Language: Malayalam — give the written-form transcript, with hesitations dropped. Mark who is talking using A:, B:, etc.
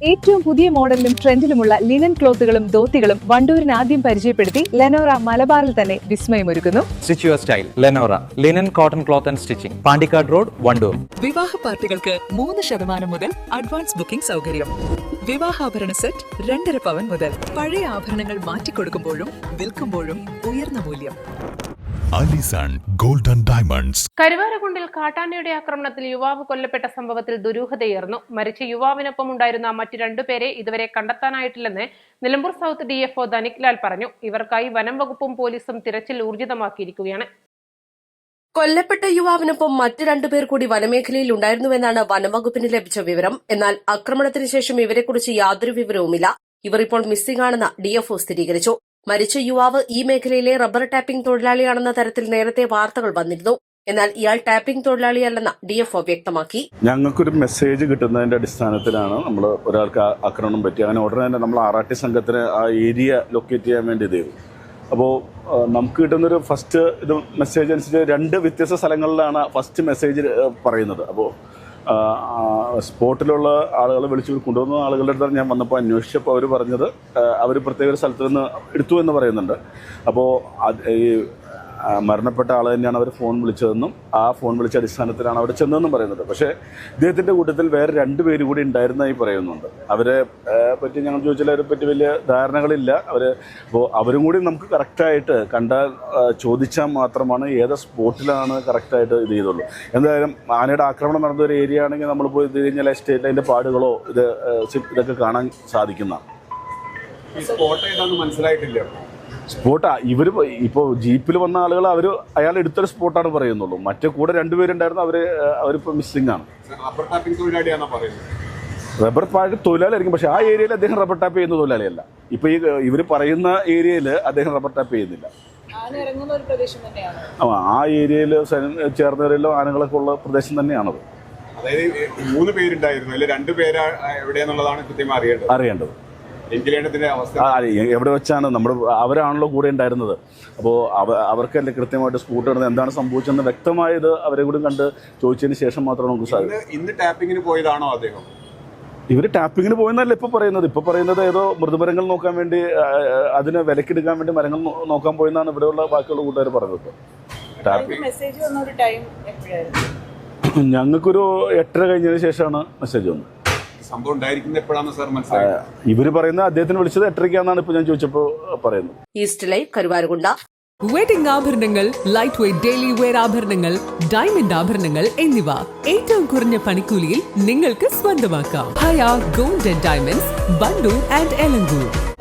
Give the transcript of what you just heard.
A: ഏറ്റവും പുതിയ മോഡലിലും ട്രെൻഡിലുമുള്ള ലിനൻ ക്ലോത്തുകളും ധോത്തികളും വണ്ടൂരിന് ആദ്യം പരിചയപ്പെടുത്തി ലെനോറ മലബാറിൽ തന്നെ വിസ്മയമൊരുക്കുന്നു.
B: Stitch your style Lenora linen cotton cloth and stitching, Pandikkad road, Wandoor.
C: വിവാഹ പാർട്ടികൾക്ക് 3% മുതൽ അഡ്വാൻസ് ബുക്കിംഗ് സൗകര്യം. വിവാഹാഭരണ സെറ്റ് 2.5 പവൻ മുതൽ. പഴയ ആഭരണങ്ങൾ മാറ്റിക്കൊടുക്കുമ്പോഴും വിൽക്കുമ്പോഴും ഉയർന്ന മൂല്യം.
D: Allison golden diamonds.
E: കരുവാരക്കുണ്ടിൽ കാട്ടാനയുടെ ആക്രമണത്തിൽ യുവാവ് കൊല്ലപ്പെട്ട സംഭവത്തിൽ ദുരൂഹതയേറുന്നു. മരിച്ച യുവാവിനൊപ്പം ഉണ്ടായിരുന്ന മറ്റ് 2 പേരെ ഇതുവരെ കണ്ടെത്താനായിട്ടില്ലെന്ന് നിലമ്പൂർ സൗത്ത് DFO ധനിക് ലാൽ പറഞ്ഞു. ഇവർക്കായി വനം വകുപ്പും പോലീസും തിരച്ചിൽ ഊർജിതമാക്കിയിരിക്കുകയാണ്.
F: കൊല്ലപ്പെട്ട യുവാവിനൊപ്പം മറ്റ് 2 പേർ കൂടി വനമേഖലയിൽ ഉണ്ടായിരുന്നുവെന്നാണ് വനംവകുപ്പിന് ലഭിച്ച വിവരം. എന്നാൽ ആക്രമണത്തിന് ശേഷം ഇവരെക്കുറിച്ച് യാതൊരു വിവരവുമില്ല. ഇവർ ഇപ്പോൾ മിസ്സിംഗ് ആണെന്ന് DFO സ്ഥിരീകരിച്ചു. മരിച്ച യുവാവ് ഈ മേഖലയിലെ റബ്ബർ ടാപ്പിംഗ് തൊഴിലാളിയാണെന്ന തരത്തിൽ നേരത്തെ വാർത്തകൾ വന്നിരുന്നു. എന്നാൽ ഇയാൾ ടാപ്പിംഗ് തൊഴിലാളിയല്ലെന്ന് DFO വ്യക്തമാക്കി.
G: ഞങ്ങൾക്കൊരു മെസ്സേജ് കിട്ടുന്നതിന്റെ അടിസ്ഥാനത്തിലാണ് നമ്മൾ ഒരാൾക്ക് ആക്രമണം പറ്റി. അങ്ങനെ ഉടനെ തന്നെ നമ്മൾ RRT സംഘത്തിന് ആ ഏരിയ ലൊക്കേറ്റ് ചെയ്യാൻ വേണ്ടി ഇത് ചെയ്തു. അപ്പോൾ നമുക്ക് കിട്ടുന്നൊരു ഫസ്റ്റ് ഇത് മെസ്സേജ് അനുസരിച്ച് 2 വ്യത്യസ്ത സ്ഥലങ്ങളിലാണ് ഫസ്റ്റ് മെസ്സേജ് പറയുന്നത്. അപ്പോൾ സ്പോട്ടിലുള്ള ആളുകളെ വിളിച്ച് കൊണ്ടുവന്ന ആളുകളുടെ അടുത്താണ് ഞാൻ വന്നപ്പോൾ അന്വേഷിച്ചപ്പോൾ അവർ പറഞ്ഞത് അവർ പ്രത്യേക ഒരു സ്ഥലത്ത് നിന്ന് എടുത്തു എന്ന് പറയുന്നുണ്ട്. അപ്പോൾ ഈ മരണപ്പെട്ട ആൾ തന്നെയാണ് അവർ ഫോൺ വിളിച്ചതെന്നും ആ ഫോൺ വിളിച്ച അടിസ്ഥാനത്തിലാണ് അവിടെ ചെന്നതെന്നും പറയുന്നുണ്ട്. പക്ഷേ ഇദ്ദേഹത്തിൻ്റെ കൂട്ടത്തിൽ വേറെ 2 പേര് കൂടി ഉണ്ടായിരുന്നതായി പറയുന്നുണ്ട്. അവരെ പറ്റി ഞങ്ങൾ ചോദിച്ചാൽ അവരെ പറ്റി വലിയ ധാരണകളില്ല. അപ്പോൾ അവരും കൂടി നമുക്ക് കറക്റ്റായിട്ട് കണ്ടാൽ ചോദിച്ചാൽ മാത്രമാണ് ഏത് സ്പോട്ടിലാണ് കറക്റ്റായിട്ട് ഇത് ചെയ്തുള്ളൂ. എന്തായാലും ആനയുടെ ആക്രമണം നടന്ന ഒരു ഏരിയ ആണെങ്കിൽ നമ്മൾ പോയി ഇത് കഴിഞ്ഞാൽ എസ്റ്റേറ്റ് അതിൻ്റെ പാടുകളോ ഇതൊക്കെ കാണാൻ സാധിക്കുന്നതാണ്. സ്പോട്ടാ ഇവർ ഇപ്പോൾ ജീപ്പിൽ വന്ന ആളുകൾ അയാൾ എടുത്തൊരു സ്പോട്ടാണ് പറയുന്നുള്ളൂ. മറ്റേ കൂടെ 2 പേരുണ്ടായിരുന്നു. അവരിപ്പോൾ മിസ്സിംഗ് ആണ്. റബ്ബർ ടാപ്പിംഗ് തൊഴിലാളിയായിരിക്കും. പക്ഷേ ആ ഏരിയയിൽ അദ്ദേഹം റബ്ബർ ടാപ്പ് ചെയ്യുന്ന തൊഴിലാളിയല്ല. ഇപ്പോൾ ഇവർ പറയുന്ന ഏരിയയിൽ അദ്ദേഹം റബ്ബർ ടാപ്പ് ചെയ്യുന്നില്ല. ആ ഏരിയയിൽ ചേർന്നവരെല്ലോ ആനകളൊക്കെ ഉള്ള പ്രദേശം തന്നെയാണത്.
H: അതായത് 3 പേരുണ്ടായിരുന്നു, അതിൽ 2 പേര് എവിടെയാണെന്നുള്ളതാണ് കൃത്യമായി അറിയേണ്ടത്.
G: എവിടെ വെച്ചാണ് അവരാണല്ലോ കൂടെ ഉണ്ടായിരുന്നത്. അപ്പോൾ അവർക്കല്ലേ കൃത്യമായിട്ട് സ്കൂട്ടർ ഇടുന്നത് എന്താണ് സംഭവിച്ചതെന്ന് വ്യക്തമായത് അവരെ കൂടി കണ്ട് ചോദിച്ചതിന് ശേഷം മാത്രമേ നമുക്ക് സാധിക്കും.
H: ഇന്ന് ടാപ്പിങ്ങിന് പോയതാണോ അദ്ദേഹം?
G: ഇവർ ടാപ്പിങ്ങിന് പോയെന്നല്ല ഇപ്പോൾ പറയുന്നത് ഏതോ മൃതമരങ്ങൾ നോക്കാൻ വേണ്ടി അതിനെ വിലക്കെടുക്കാൻ വേണ്ടി മരങ്ങൾ നോക്കാൻ പോയെന്നാണ് ഇവിടെയുള്ള ബാക്കിയുള്ള കൂട്ടുകാർ പറഞ്ഞത്. ഞങ്ങൾക്കൊരു 8:30 കഴിഞ്ഞതിന് ശേഷമാണ് മെസ്സേജ് വന്നത്.
H: സംഭവം ഉണ്ടായിരിക്കുന്നത് എപ്പോഴാണ് സാർ മനസ്സിലായത്?
G: ഇവർ പറയുന്നത് അദ്ദേഹത്തിന് വിളിച്ചത് 8:30 ഇപ്പോൾ ഞാൻ ചോദിച്ചപ്പോൾ പറയുന്നത്.
F: East Live Karuvarakundu.
C: വെഡിംഗ് ആഭരണങ്ങൾ, ലൈറ്റ് വെയ്റ്റ് ഡെയിലി വെയർ ആഭരണങ്ങൾ, ഡയമണ്ട് ആഭരണങ്ങൾ എന്നിവ ഏറ്റവും കുറഞ്ഞ പണിക്കൂലിയിൽ നിങ്ങൾക്ക് സ്വന്തമാക്കാം. Haya gold and diamonds, Wandoor and Elankur.